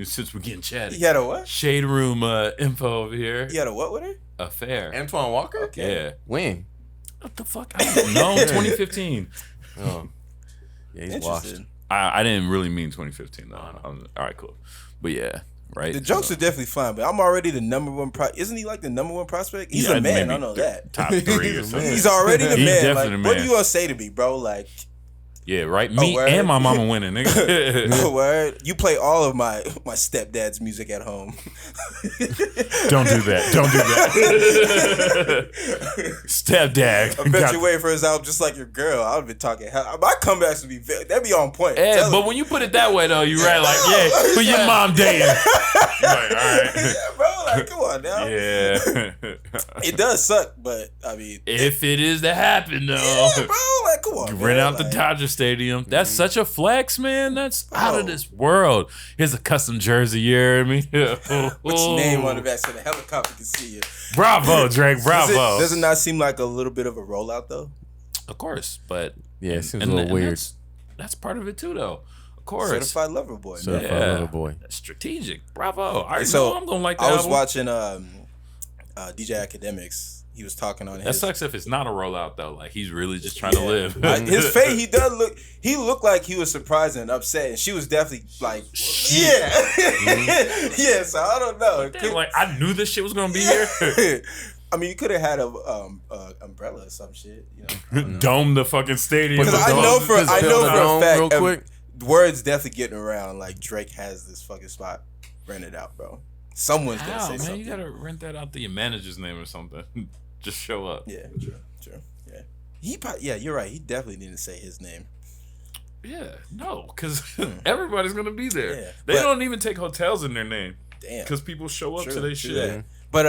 Since we're getting chatty. He had a what? Shade room info over here. He had a what with her? Affair. Antoine Walker? Yeah. When? What the fuck? I don't know. 2015. Oh. Yeah, he's washed. Interesting. I didn't really mean 2015 though. All right, cool. But yeah, right. The jokes are definitely fun, but I'm already the number one. Isn't he like the number one prospect? He's Yeah, the man. maybe I know that. Top 3 or something. He's already the He's man. definitely Like, the what man. do you gonna say to me, bro? Like, Yeah, right. Me word? and my mama winning, nigga. word? You play all of my stepdad's music at home. Don't do that. Don't do that. Stepdad. I bet you waiting for his album just like your girl. I would have been talking. My comebacks would be that'd be on point. Yeah, Tell but him. when you put it that way though, you right like, yeah, who your mom dating? Like, all right. Yeah, bro. Like, come on now. Yeah. It does suck, but I mean, If it is to happen though. yeah, bro. Like, come on. You man. rent out the Like, Dodger Stadium. That's such a flex, man. That's out of this world. Here's a custom jersey, you hear me? What's your name on the back so the helicopter can see you? Bravo, Drake. Bravo. Does it not seem like a little bit of a rollout though? Of course, but Yeah, it seems a little weird. That's part of it too, though. Of course. Certified Lover Boy. So- Man. for a little boy. That's strategic. Bravo. I So, know I'm gonna like that. I was album. watching DJ Academics. He was talking on That his sucks if it's not a rollout though. Like he's really just trying to live. His face, he looked like he was surprised and upset, and she was definitely like, yeah, yeah. So I don't know. Damn, like I knew this shit was gonna be here. I mean, you could have had a umbrella or some shit, you know. I don't know. Dome the fucking stadium. Because I know for Just build a a dome fact, real quick. words definitely getting around. Like Drake has this fucking spot rented out, bro. Someone's gonna How, say man? something. You gotta rent that out to your manager's name or something. Just show up. Yeah, true. Yeah, you're right. He definitely didn't say his name. Yeah, no, because everybody's gonna be there. Yeah, They but- don't even take hotels in their name Damn. because people show up True, to their true shit. that. But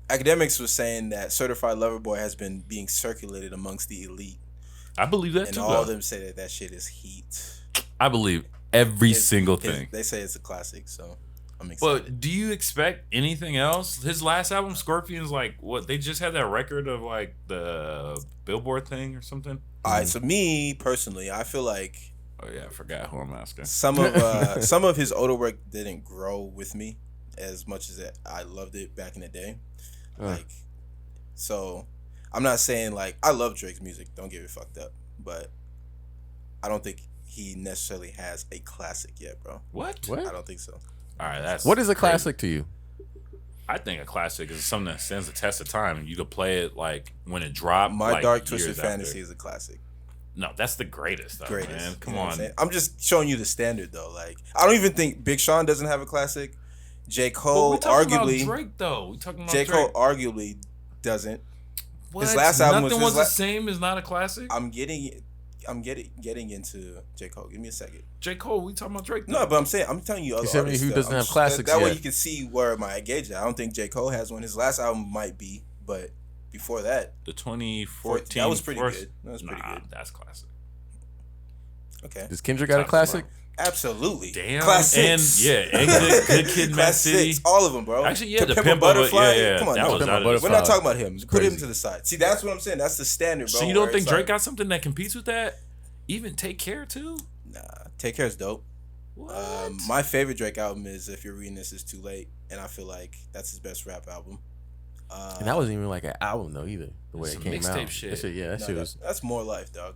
Academics was saying that Certified Lover Boy has been being circulated amongst the elite, I believe that and too. all of Though. them say that shit is heat. I believe every It's- single it's- thing. They say it's a classic. So I'm excited. But do you expect anything else? His last album, Scorpions, like what? They just had that record of like the Billboard thing or something. All right, so me personally, I feel like Oh yeah, I forgot who I'm asking. some of his older work didn't grow with me as much as I loved it back in the day. Like, so I'm not saying like I love Drake's music. Don't get it fucked up, but I don't think he necessarily has a classic yet, bro. What? I don't think so. All right, that's What is a crazy. classic to you? I think a classic is something that stands the test of time. You could play it like when it dropped. My like, Dark Twisted years Fantasy after. is a classic. No, that's the greatest, though, Greatest. man. Come You know what on. I'm saying? I'm just showing you the standard though. Like I don't even think Big Sean doesn't have a classic. J. But Cole we talking arguably about Drake though. We talking about J. Drake. Cole arguably doesn't. What? His last album Nothing was was his the same is not a classic. I'm getting into J. Cole. Give me a second. J. Cole, we talking about Drake. No, but I'm telling you other said artists. who though. doesn't I'm have just- classics That way yet. you can see where my gauge at. I don't think J. Cole has one. His last album might be, but before that, the 2014. that was pretty first- good. That was pretty Nah, good. that's classic. Okay. Does Kendrick got a Top classic? Absolutely. Damn. Classics. And Good Kid, Mad Class City. 6, all of them, bro. Actually, yeah, To the Pimp a Pimp of it, Butterfly. yeah. Come on, That no. was Pimp a out of Butterfly. We're not talking about him. Put him crazy. to the side. See, that's what I'm saying. That's the standard, bro. So you don't where think it's Drake like, got something that competes with that? Even Take Care too? Nah, Take Care is dope. What? My favorite Drake album is If You're Reading This Is Too Late, and I feel like that's his best rap album. And that wasn't even like an album though either. The way Some it came mixtape out. shit. That shit, yeah, that No, shit was. that's more life, dog.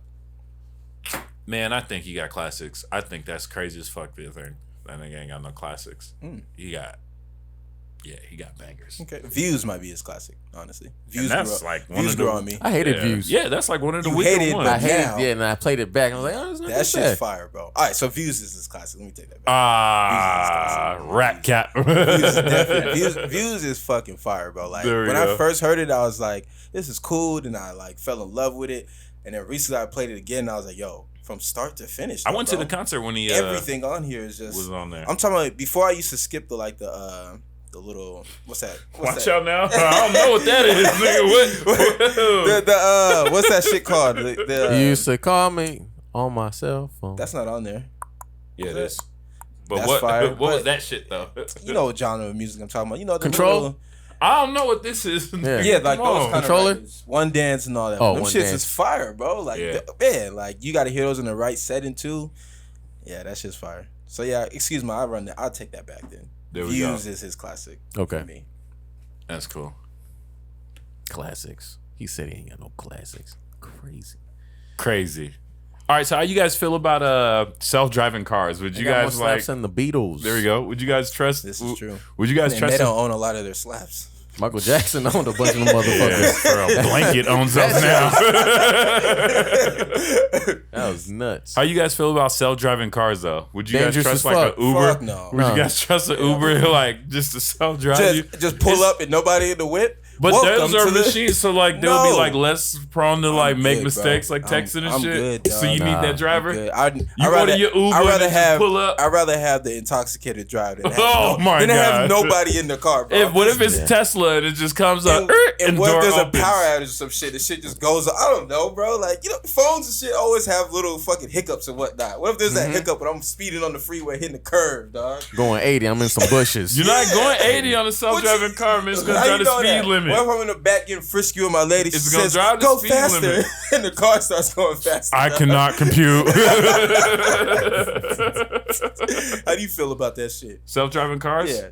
Man, I think he got classics. I think that's crazy as fuck. The thing that nigga ain't got no classics. He got bangers. Okay, Views might be his classic, honestly. Views And that's grew, like one Views of grew the. on me. I hated yeah. Views. Yeah, that's like one of the You weaker hate it, ones. I hated, now- yeah, and I played it back. And I was like, oh, it's not That that shit's bad. fire, bro. All right, so Views is his classic. Let me take that back. Rat Cat. Views is fucking fire, bro. Like There we when go. I first heard it, I was like, "This is cool," and I like fell in love with it. And then recently, I played it again, and I was like, "Yo, from start to finish." I went to bro, the concert when he everything on here is just was on there. I'm talking about before I used to skip the little what's that? Watch out now! I don't know what that is, nigga. What? What's that shit called? You used to call me on my cell phone. That's not on there. Yeah, it is. But That's what? fire, what but- was that shit though? You know what genre of music I'm talking about? You know the Control? little- I don't know what this is. Yeah, like Come those on. kind Controller? of records. One Dance and all that. Oh, Them One shits Dance. is fire, bro. Like, Yeah. man, like you got to hear those in the right setting too. Yeah, that shit's fire. So yeah, excuse me, I'll take that back then. There we Views go. is his classic. Okay. For me. That's cool. Classics. He said he ain't got no classics. Crazy. All right, so how you guys feel about self-driving cars? Would you They got guys more like? slaps than the Beatles. There we go. Would you guys trust? This is true. Would you guys And trust? they don't own a lot of their slaps. Michael Jackson owned a bunch of them motherfuckers. For a blanket owns us now. That was nuts. How you guys feel about self-driving cars though? Would you Dangerous guys as trust like fuck. an Uber? Fuck no. Would you guys trust an Uber like just to self-drive you? Just pull up and nobody in the whip. But Welcome those are to the- machines, so like they'll be No. like less prone to like make good, mistakes, bro. like texting and I'm shit. good, so you dog. need that driver. Good. You order your Uber and then just pull up. I'd rather have the intoxicated driver than have, Oh my than have God. nobody in the car, bro. What if it's Tesla and it just comes up and what door if there's opens? a power outage or some shit? The shit just goes. I don't know, bro. Like phones and shit always have little fucking hiccups and whatnot. What if there's that hiccup and I'm speeding on the freeway hitting the curve, dog? Going 80, I'm in some bushes. You're not going 80 on a self-driving car, man. It's gonna How drive you the know speed that? limit. What if I'm in the back getting frisky with my lady? She It's gonna says, drive the "Go speed faster," limit. and the car starts going faster. I cannot compute. How do you feel about that shit? Self-driving cars? Yeah.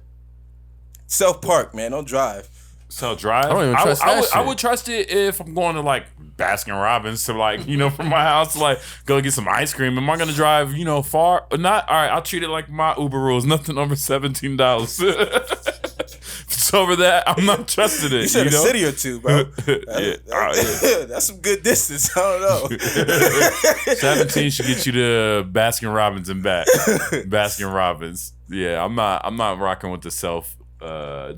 Self park, man. Don't drive. Self-drive? I don't even trust that I shit. would trust it if I'm going to like Baskin Robbins to like, from my house to like go get some ice cream. Am I gonna drive, far or not? All right, I'll treat it like my Uber rules. Nothing over $17. If it's over that, I'm not trusting it. You said a city or two, bro. That's some good distance. I don't know. 17 should get you to Baskin Robbins and back. Baskin Robbins. Yeah, I'm not rocking with the self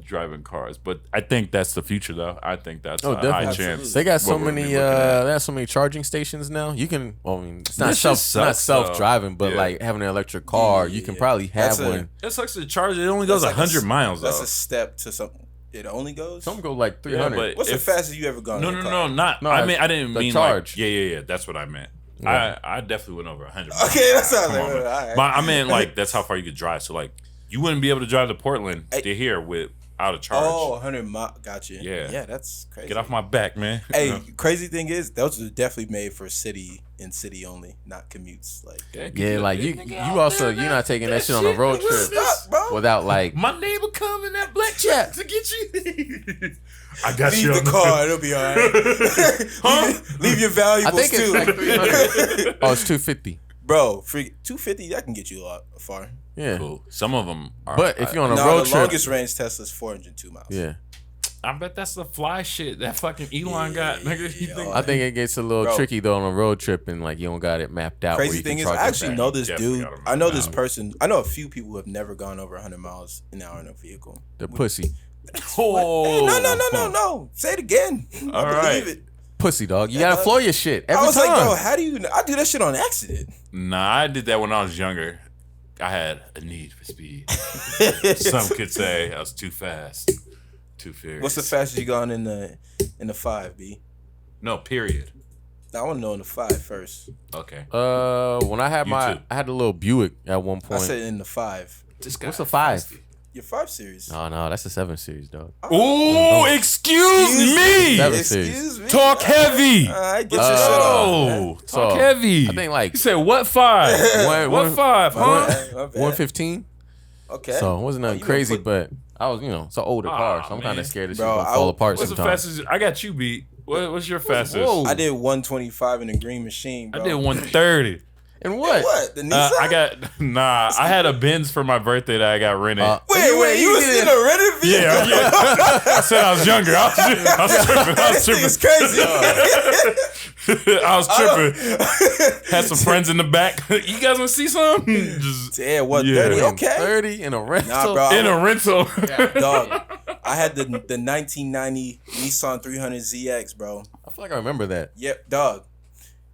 driving cars, but I think that's the future though. I think that's a high definitely. chance. They got so what we're many. looking at. They have so many charging stations now. You can. Well, I mean, it's not This just sucks, self driving, but Yeah. like having an electric car, you can probably have That's a- one. That sucks to charge. It only goes That's like 100 miles though. That's a step to something. It only goes. Some go like Yeah, 300. but What's the if- fastest you ever gone? No, in a no, car? no, not. No, I mean, I didn't the mean charge. like. Yeah. That's what I meant. Yeah. I definitely went over 100. Okay, that sounds Come like on, man. all right. But I meant like that's how far you could drive. So like You wouldn't be able to drive to Portland to here without a charge. Oh, 100 miles. Gotcha. Yeah. Yeah, that's crazy. Get off my back, man. Hey, crazy thing is, those are definitely made for city only, not commutes. Like, Yeah, like you also you're not taking that shit on a road trip bro. without like. My neighbor coming that black chap to get you. I got leave you. the car. It'll be all right. leave your I valuables think it's too. like 300. Oh, it's 250. Bro, free 250. That can get you a lot far. Yeah. Cool. Some of them are. But if you're on a No, road the trip, longest range Tesla's 402 miles. yeah, I bet that's the fly shit that fucking Elon got. Nigga, you think? I think it gets a little Bro. tricky though on a road trip and like you don't got it mapped out. where Crazy you thing can is, charge I it actually back. know this Definitely dude. got him I know mapped this out. person. I know a few people who have never gone over 100 miles an hour in a vehicle. The pussy, Oh, No. Say it again. All I right. believe it. pussy dog. You gotta floor your shit every I was time. like, bro, how do you? I do that shit on accident. Nah, I did that when I was younger. I had a need for speed. Some could say I was too fast, too furious. What's the fastest you gone in the 5, B? No, period. I want to know in the 5 first. Okay. When I had You too. I had a little Buick at one I point. said in the 5. This guy What's the 5? Your 5 Series. No, that's a 7 Series, dog. Ooh, excuse me. Seven Excuse me. Talk heavy. I get your shit off. man. Oh, talk heavy. I think like You said what 5? What 5? Huh? My bad. 115. Okay. So it wasn't nothing you crazy, gonna but I was, it's an older car, so I'm kind man. of scared this Bro, shit gonna fall apart What's the sometimes. fastest? I got you beat. What's your fastest? Whoa. I did 125 in the Green Machine, bro. I did 130. And what? What? The Nissan? I had a Benz for my birthday that I got rented. Wait, you was in a rented vehicle? yeah. I said I was younger. I was tripping. This crazy. I was tripping. Had some friends in the back. You guys want to see some? Just Damn, what? Yeah. 30? Okay. 30 in a rental. Nah, bro. in a rental. Dog. I had the 1990 Nissan 300ZX, bro. I feel like I remember that. Yep, dog.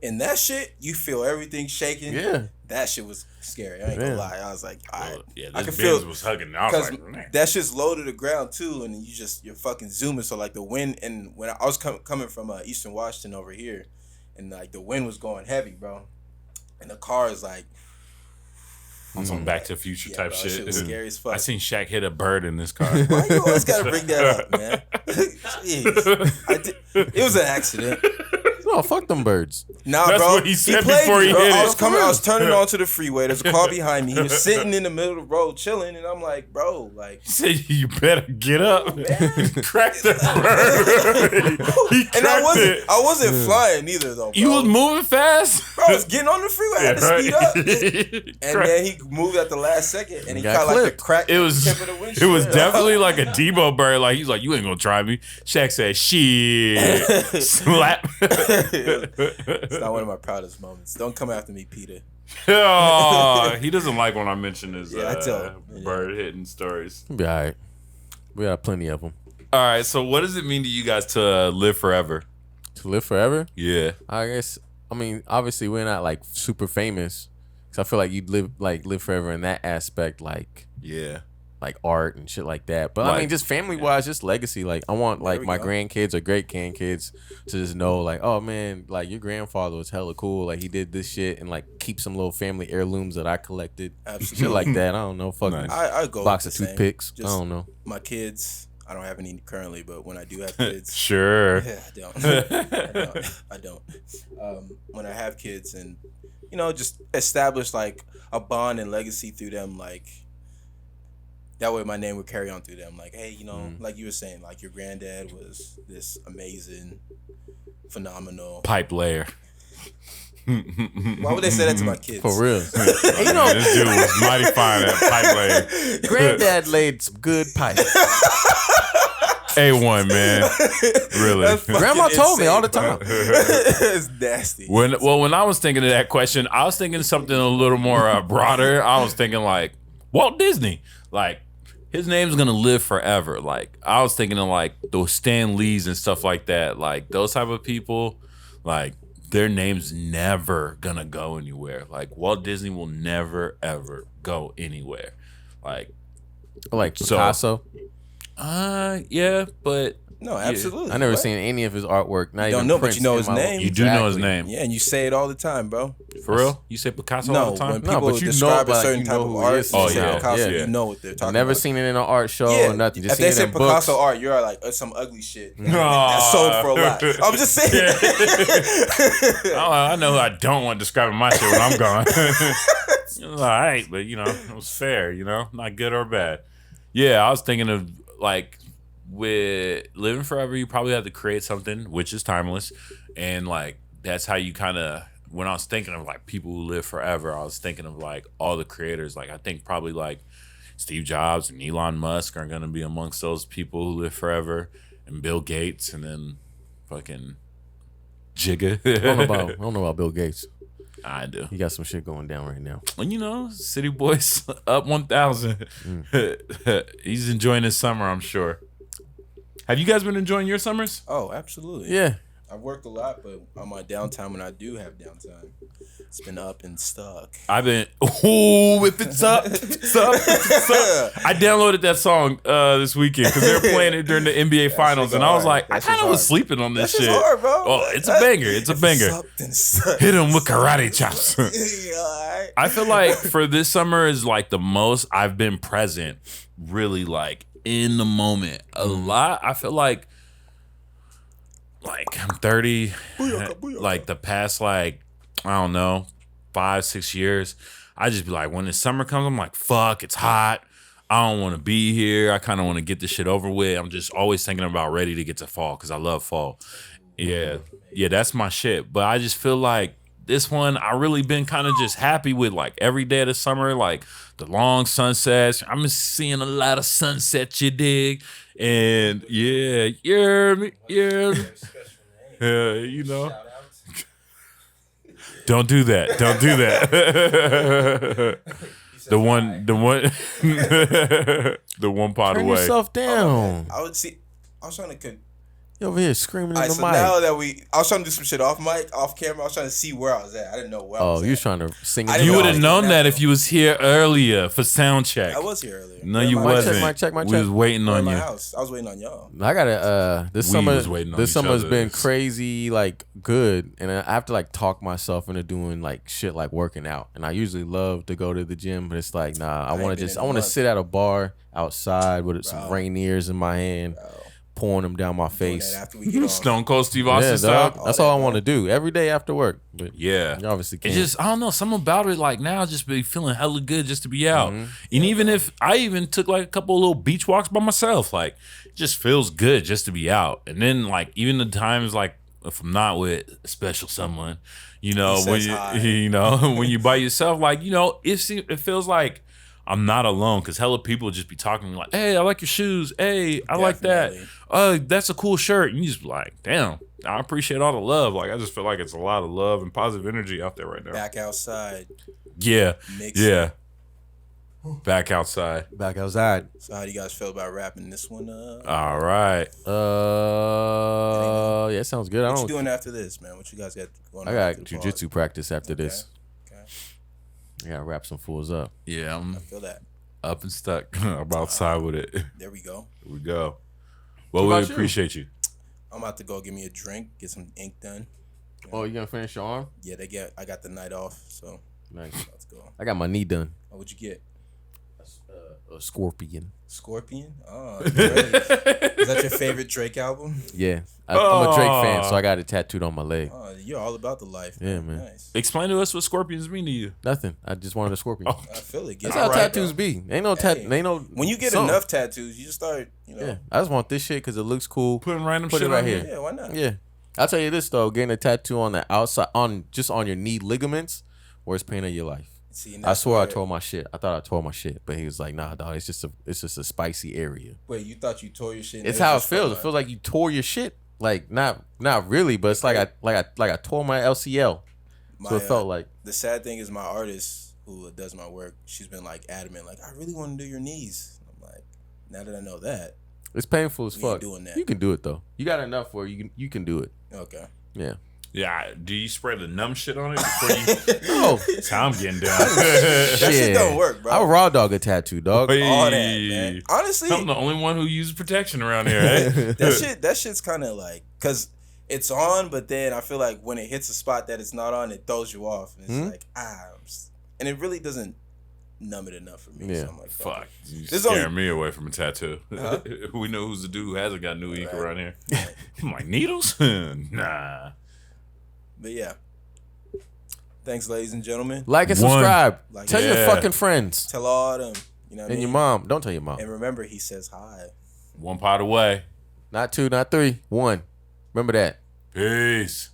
And that shit, you feel everything shaking. Yeah. That shit was scary. I ain't gonna lie. I was like, all right. Yeah, I this could Benz feel was hugging. I was because like, man. that shit's low to the ground too, and you're fucking zooming. So like the wind, and when I was coming from Eastern Washington over here, and like the wind was going heavy, bro, and the car is like on some Back to the Future Yeah, type bro, that shit. shit was scary as fuck. I seen Shaq hit a bird in this car. why you always gotta bring that up, man? Jeez. It was an accident. No, fuck them birds. Nah, That's bro. what he said played before me, he bro. hit I it. was coming. I was turning onto the freeway. There's a car behind me. He was sitting in the middle of the road chilling, and I'm like, bro, like. He said, "You better get up, crack that bird." He And I cracked it. wasn't flying either though. Bro. You was moving fast. Bro, I was getting on the freeway. I had to speed up. And Crack- then he moved at the last second, and he Got got like the clipped. crack. It was tip of the it windshield. was definitely like a Debo bird. Like he's like, you ain't gonna try me. Shaq said, shit, slap. It's not one of my proudest moments. Don't come after me, Peter. Oh, he doesn't like when I mention his Yeah, I tell him. Yeah. bird hitting stories. It'll be all right. We got plenty of them. All right, so what does it mean to you guys to live forever? To live forever? Yeah, I guess. I mean, obviously, we're not like super famous, because I feel like you'd live forever in that aspect, like art and shit like that. But I Like- mean, just family wise, just legacy. Like I want like we my go. grandkids or great grandkids to just know, like, oh man, like your grandfather was hella cool. Like he did this shit and like keep some little family heirlooms that I collected. Absolutely. Shit like that. I don't know. Fucking Nice. I go box with of the same. toothpicks. I Just don't know. my kids. I don't have any currently, but when I do have kids, sure. yeah, I don't. When I have kids, and just establish like a bond and legacy through them, like that way my name would carry on through them. Like, hey, like you were saying, like your granddad was this amazing, phenomenal. Pipe layer. Why would they say that to my kids? For real. This dude was mighty fine at pipe layer. Granddad laid some good pipe. A1, man. Really. That's fucking Grandma told me insane, all the bro. time. It's nasty. When I was thinking of that question, I was thinking something a little more broader. I was thinking like Walt Disney. Like his name's gonna live forever. Like I was thinking of like those Stan Lees and stuff like that. Like those type of people, like their name's never gonna go anywhere. Like Walt Disney will never ever go anywhere. Like Like So- Picasso. yeah, but No, absolutely. I never What? seen any of his artwork. Not You don't even know, but Prince you know in his my name. you do know his Exactly. name. Yeah, and you say it all the time, bro. For real? You say Picasso all No, the time? when No, people but you describe know, a like, certain you type know of who he art, is. you Oh, say yeah, Picasso, yeah. you know what they're talking I've never about. seen it in an art show Yeah, or nothing. Just if they seen say it in books. Picasso art, you're like, it's some ugly shit. That's sold for a lot. I'm just saying. I know who I don't want describing my shit when I'm gone. It was all right, but it was fair, not good or bad. Yeah, I was thinking of like with living forever, you probably have to create something which is timeless, and like that's how you kind of. When I was thinking of like people who live forever, I was thinking of like all the creators. Like I think probably like Steve Jobs and Elon Musk are gonna be amongst those people who live forever, and Bill Gates, and then fucking Jigga. I don't know about Bill Gates. I do. He got some shit going down right now. And City Boys up 1,000. He's enjoying his summer, I'm sure. Have you guys been enjoying your summers? Oh, absolutely. Yeah. I've worked a lot, but on my downtime, when I do have downtime, it's been up and stuck. I've been, if it's up, it's up, it's up. I downloaded that song this weekend because they were playing it during the NBA Finals, and I was like, I kind of was sleeping on this shit. Hard, bro. Oh, it's a banger. It's a banger. Hit him with karate chops. Right. I feel like for this summer is like the most I've been present, really like in the moment. A lot. I feel like I'm 30, like the past, like, I don't know, 5-6 years, I just be like, when the summer comes, I'm like, fuck, it's hot. I don't want to be here. I kind of want to get this shit over with. I'm just always thinking about ready to get to fall because I love fall. Yeah, that's my shit. But I just feel like this one, I really been kind of just happy with like every day of the summer, like the long sunsets. I'm just seeing a lot of sunsets, you dig? And yeah. Don't do that. Don't do that. the one pod Turn away. yourself down. I was trying to. You over here screaming in the So mic. now that I was trying to do some shit off camera. I was trying to see where I was at. I didn't know where I was You at. was trying to sing. You would have known that if you was here earlier for sound check. I was here earlier. No, you wasn't. Mic check. We was waiting in on my you. house. I was waiting on y'all. I gotta this We summer. was waiting on This each summer's other. been crazy, like good, and I have to like talk myself into doing like shit like working out. And I usually love to go to the gym, but it's like nah. I want to sit at a bar outside with some Rainiers in my hand, pouring them down my face. After we get off. Stone Cold Steve Austin style. That's all I want to do every day after work. But Yeah. you obviously It can't. just, I don't know, something about it, like now I just be feeling hella good just to be out. Mm-hmm. And even if I even took like a couple of little beach walks by myself, like it just feels good just to be out. And then like even the times like if I'm not with a special someone, when when you by yourself, like, it feels like I'm not alone because hella people just be talking like, hey, I like your shoes. Hey, I like that. That's a cool shirt. And you just be like, damn, I appreciate all the love. Like, I just feel like it's a lot of love and positive energy out there right now. Back outside. Yeah. Mix Yeah. Back outside. Back outside. So how do you guys feel about wrapping this one up? All right. Yeah, sounds good. What you doing after this, man? What you guys got going on? I got after the pod? jujitsu practice after this. Okay. I gotta wrap some fools up. Yeah, I'm I feel that. up and stuck. I'm outside with it. There we go. Here we go. Well, What we about you? appreciate you. I'm about to go get me a drink, get some ink done. Oh, you gonna finish your arm? Yeah, I got the night off, so Nice. let's go. I got my knee done. Oh, what'd you get? A scorpion. Scorpion? Oh, great. Is that your favorite Drake album? Yeah, I'm a Drake fan, so I got it tattooed on my leg. Oh, you're all about the life. Yeah, man. Nice. Explain to us what scorpions mean to you. Nothing. I just wanted a scorpion. Oh. I feel it. That's Get how it right, tattoos bro. be. Ain't no Hey, no. When you get something. enough tattoos, you just start, Yeah, I just want this shit because it looks cool. Putting random Put shit it right on here. Yeah, why not? Yeah, I'll tell you this though, getting a tattoo on the outside, on your knee ligaments, worst pain of your life. See, and I that's swear I where- tore my shit. I thought I tore my shit, but he was like, "Nah, dog, it's just a spicy area." Wait, you thought you tore your shit? and It's was how it just feels. from It feels like you tore your shit. Like not really, but it's like I tore my LCL. So it felt like The sad thing is, my artist who does my work, she's been like adamant, like, I really want to do your knees. I'm like, now that I know that, it's painful as we ain't fuck. doing that. You can do it though. You got enough where you can do it. Okay. Yeah. Yeah. Do you spray the numb shit on it before you? Oh That's how I'm getting down. That shit don't work, bro. I raw dog a tattoo, dog. All that, man. Honestly, I'm the only one who uses protection around here. Eh? that shit's kind of like, cause it's on, but then I feel like when it hits a spot that it's not on, it throws you off. And it's like, and it really doesn't numb it enough for me. Yeah. So I'm like, Fuck. You There's scaring only- me away from a tattoo. Huh? We know who's the dude who hasn't got new ink Right. around here. I'm like, needles? Nah. But yeah. Thanks, ladies and gentlemen. Like and One. subscribe. Like, Tell your yeah. fucking friends Tell all them. You know what I and mean? your mom. Don't tell your mom. And remember, he says hi. One pot away. Not 2, not 3, 1. Remember that. Peace.